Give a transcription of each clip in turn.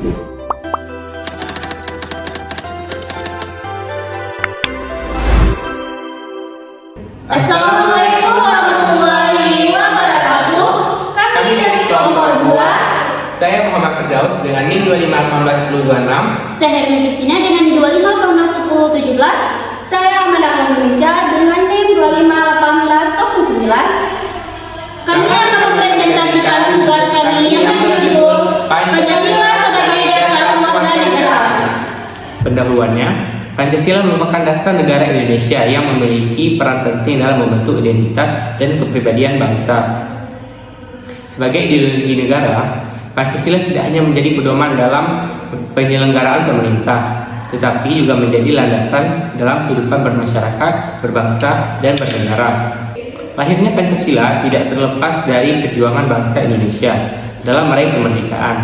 Assalamualaikum warahmatullahi wabarakatuh. Kami dari kelompok 2. Saya Muhammad Firdaus dengan NIM 25181026. Saya Hermi Justina dengan NIM 25181017. Saya Amanda Indonesia dengan NIM 251809. Kami akan mempresentasikan tugas kami yang berjudul Pancasila sebagai dasar warga negara. Pendahuluannya, Pancasila merupakan dasar negara Indonesia yang memiliki peran penting dalam membentuk identitas dan kepribadian bangsa. Sebagai ideologi negara, Pancasila tidak hanya menjadi pedoman dalam penyelenggaraan pemerintah, tetapi juga menjadi landasan dalam kehidupan bermasyarakat, berbangsa, dan bernegara. Lahirnya Pancasila tidak terlepas dari perjuangan bangsa Indonesia dalam meraih kemerdekaan.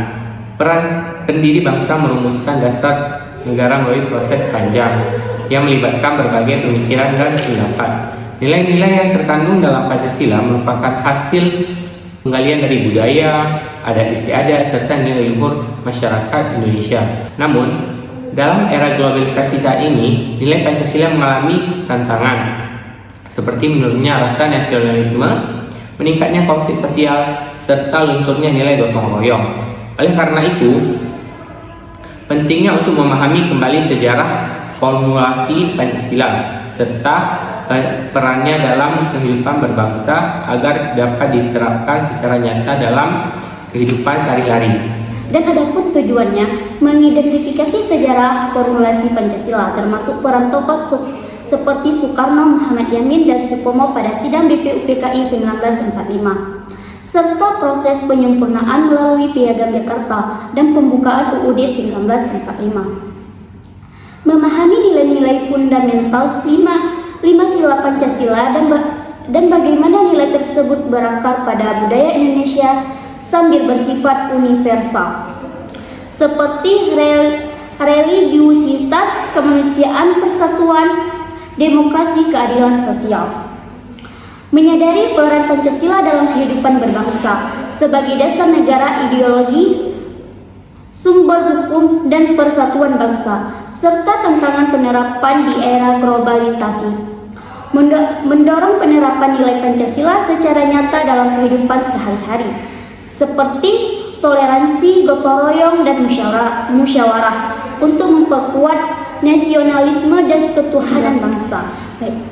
Peran pendiri bangsa merumuskan dasar negara melalui proses panjang yang melibatkan berbagai pemikiran dan pendapat. Nilai-nilai yang terkandung dalam Pancasila merupakan hasil penggalian dari budaya, adat istiadat, serta nilai luhur masyarakat Indonesia. Namun, dalam era globalisasi saat ini, nilai Pancasila mengalami tantangan, seperti menurunnya rasa nasionalisme, meningkatnya konflik sosial, serta lunturnya nilai gotong royong. Oleh karena itu, pentingnya untuk memahami kembali sejarah formulasi Pancasila serta perannya dalam kehidupan berbangsa agar dapat diterapkan secara nyata dalam kehidupan sehari-hari. Dan adapun tujuannya mengidentifikasi sejarah formulasi Pancasila termasuk peran tokoh seperti Soekarno, Muhammad Yamin, dan Supomo pada sidang BPUPKI 1945. Serta proses penyempurnaan melalui Piagam Jakarta dan pembukaan UUD 1945. Memahami nilai-nilai fundamental lima sila Pancasila dan bagaimana nilai tersebut berakar pada budaya Indonesia sambil bersifat universal, seperti religiusitas, kemanusiaan, persatuan, demokrasi, keadilan sosial. Menyadari peran Pancasila dalam kehidupan berbangsa sebagai dasar negara, ideologi, sumber hukum, dan persatuan bangsa, serta tantangan penerapan di era globalisasi. Mendorong penerapan nilai Pancasila secara nyata dalam kehidupan sehari-hari, seperti toleransi, gotong royong, dan musyawarah untuk memperkuat nasionalisme dan ketuhanan bangsa.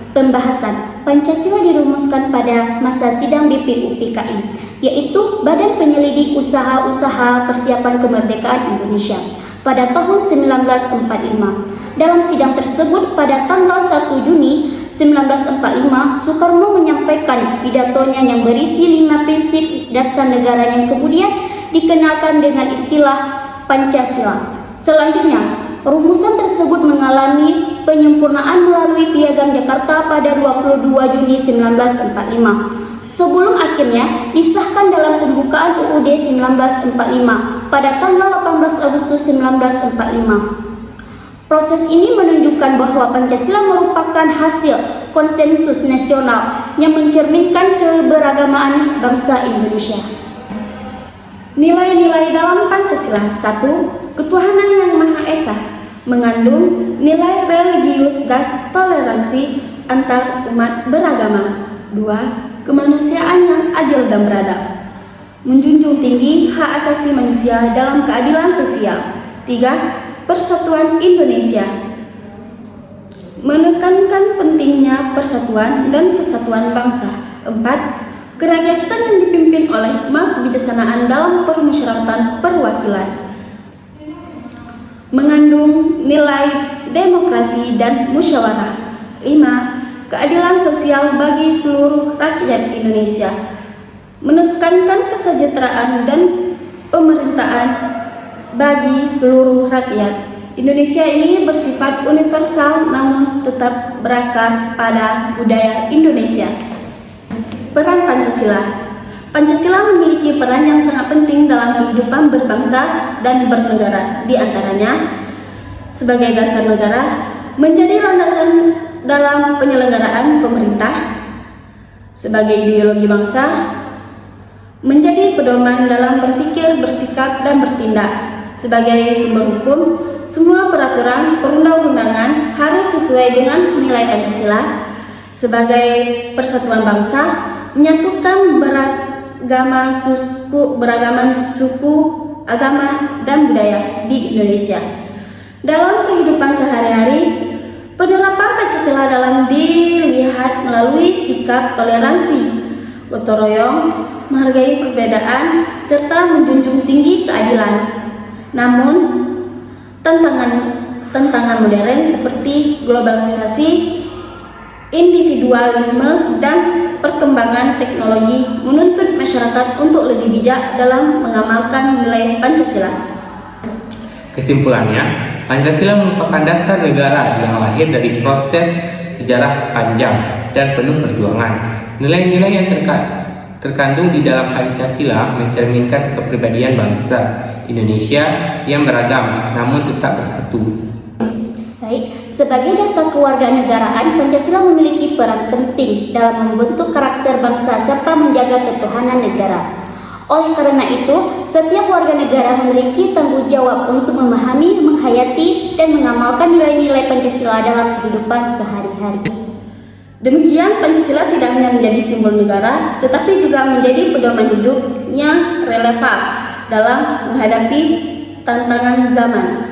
Pembahasan Pancasila dirumuskan pada masa sidang BPUPKI, yaitu Badan Penyelidik Usaha-Usaha Persiapan Kemerdekaan Indonesia pada tahun 1945. Dalam sidang tersebut pada tanggal 1 Juni 1945, Soekarno menyampaikan pidatonya yang berisi 5 prinsip dasar negara yang kemudian dikenalkan dengan istilah Pancasila. Selanjutnya, rumusan tersebut mengalami penyempurnaan melalui Piagam Jakarta pada 22 Juni 1945 sebelum akhirnya disahkan dalam pembukaan UUD 1945 pada tanggal 18 Agustus 1945. Proses ini menunjukkan bahwa Pancasila merupakan hasil konsensus nasional yang mencerminkan keberagaman bangsa Indonesia. Nilai-nilai dalam Pancasila: 1. Ketuhanan yang Maha Esa, mengandung nilai religius dan toleransi antar umat beragama. 2. Kemanusiaan yang adil dan beradab, menjunjung tinggi hak asasi manusia dalam keadilan sosial. 3. Persatuan Indonesia, menekankan pentingnya persatuan dan kesatuan bangsa. 4. Kerakyatan yang dipimpin oleh hikmah kebijaksanaan dalam permusyawaratan perwakilan, mengandung nilai demokrasi dan musyawarah. 5. Keadilan sosial bagi seluruh rakyat Indonesia, menekankan kesejahteraan dan pemerintahan bagi seluruh rakyat. Indonesia ini bersifat universal namun tetap berakar pada budaya Indonesia. Peran Pancasila. Pancasila memiliki peran yang sangat penting dalam kehidupan berbangsa dan bernegara. Di antaranya, sebagai dasar negara, menjadi landasan dalam penyelenggaraan pemerintah, sebagai ideologi bangsa, menjadi pedoman dalam berpikir, bersikap, dan bertindak, Sebagai sumber hukum, semua peraturan perundang-undangan harus sesuai dengan nilai Pancasila sebagai persatuan bangsa, menyatukan beragaman suku, agama, dan budaya di Indonesia. Dalam kehidupan sehari-hari, penerapan Pancasila dalam dilihat melalui sikap toleransi, gotong royong, menghargai perbedaan, serta menjunjung tinggi keadilan. Namun, tantangan modern seperti globalisasi, individualisme, dan perkembangan teknologi menuntut masyarakat untuk lebih bijak dalam mengamalkan nilai Pancasila. Kesimpulannya, Pancasila merupakan dasar negara yang lahir dari proses sejarah panjang dan penuh perjuangan. Nilai-nilai yang terkandung di dalam Pancasila mencerminkan kepribadian bangsa Indonesia yang beragam namun tetap bersatu. Baik, sebagai dasar kewarganegaraan, Pancasila memiliki peran penting dalam membentuk karakter bangsa serta menjaga ketuhanan negara. Oleh karena itu, setiap warga negara memiliki tanggung jawab untuk memahami, menghayati, dan mengamalkan nilai-nilai Pancasila dalam kehidupan sehari-hari. Demikian, Pancasila tidak hanya menjadi simbol negara, tetapi juga menjadi pedoman hidup yang relevan dalam menghadapi tantangan zaman.